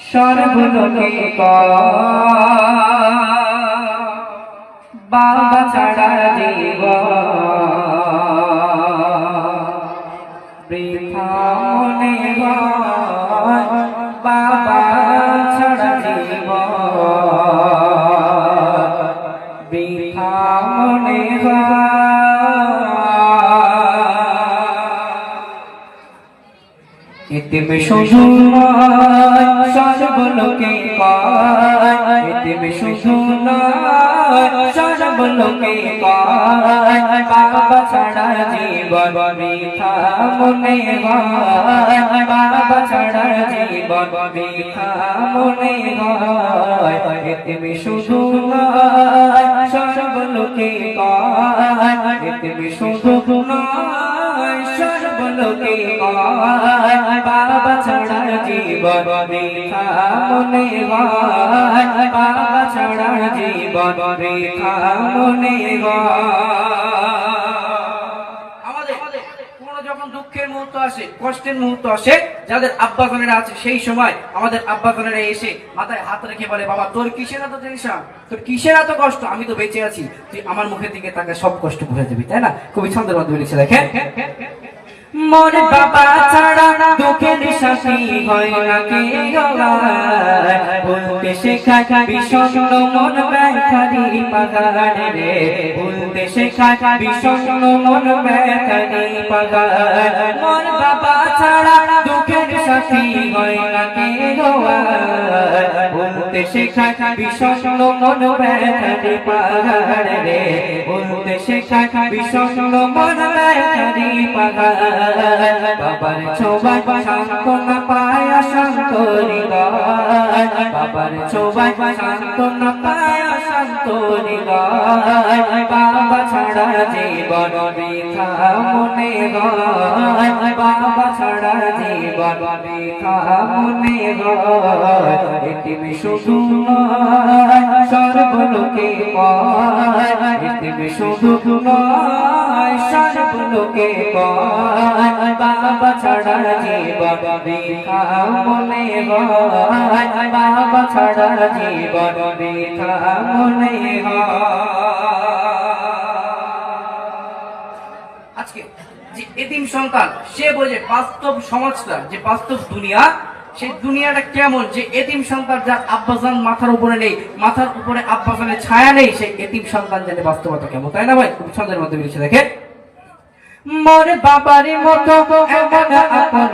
সর্বলোকে বাবা ছাড়া জীব বৃথা মনে হয়, বাবা ছাড়া জীব বৃথা মনে হয়। এতিম শুধু নয় সর্বলোকে পায়, এতিম শুধু নয় সর্বলোকে পায়, বাবা ছাড়া জীবন বৃথা মনে হয়, বাবা ছাড়া জীবন বৃথা মনে হয়। এতিম শুধু নয় সর্বলোকে পায়, এতিম শুধু নয় সর্বলোকে পায়, বাবা ছাড়া জীবন বৃথা মনে হয়, বাবা ছাড়া জীবন বৃথা মনে হয়। যখন দুঃখের মুহূর্ত আসে, কষ্টের মুহূর্ত আসে, যাদের আব্বা জানেরা আছে সেই সময় আমাদের আব্বা জানেরা এসে মাথায় হাত রেখে বলে, বাবা তোর কিসের এত টেনশন, তোর কিসের এত কষ্ট, আমি তো বেঁচে আছি, তুই আমার মুখের দিকে তাকে সব কষ্ট ভুলে যাবি, তাই না? কবি ছন্দের মাধ্যমে লিখে দেখেন, মোর বাবা ছাড়া দুঃখের সাথী হয় না কে বলতে শেখা বিষণ্ণ মন ব্যথারি পাগাড় রে, বলতে শেখা বিষণ্ণ মন ব্যথারি পাগাড়। মোর বাবা ছাড়া দুঃখের সাথী হয় না কে বলতে শেখা বিষণ্ণ মন ব্যথারি পাগাড় রে, বলতে শেখা বিষণ্ণ মন ব্যথারি পাগাড়। বাবার ছোবায় সান্ত্বনা পায় শান্ত হৃদয়, বাবার ছোবায় সান্ত্বনা পায় শান্ত হৃদয়, বাবা ছাড়া জীবন বৃথা মনে হয়, বাবা ছাড়া জীবন বৃথা মনে হয়। এতিম শুধু নয় সর্বলোকে পায়, এতিম শুধু নয় সর্বলোকে পায়, বাবা ছাড়া জীবন বৃথা মনে হয়, বাবা ছাড়া জীবন বৃথা মনে হয়। আজকে যে এতিম সন্তান সে বোঝে বাস্তব সমাজটা, যে বাস্তব দুনিয়া, সেই দুনিয়াটা কেমন, যে এতিম সন্তান যার আব্বাজান মাথার উপরে নেই, মাথার উপরে আব্বাজানের ছায়া নেই, সেই এতিম সন্তান জানে বাস্তবতা কেমন, তাই না ভাই? খুব ছন্দের মধ্যে লিখে দেখে, মোর বাবার মতো এমন আপন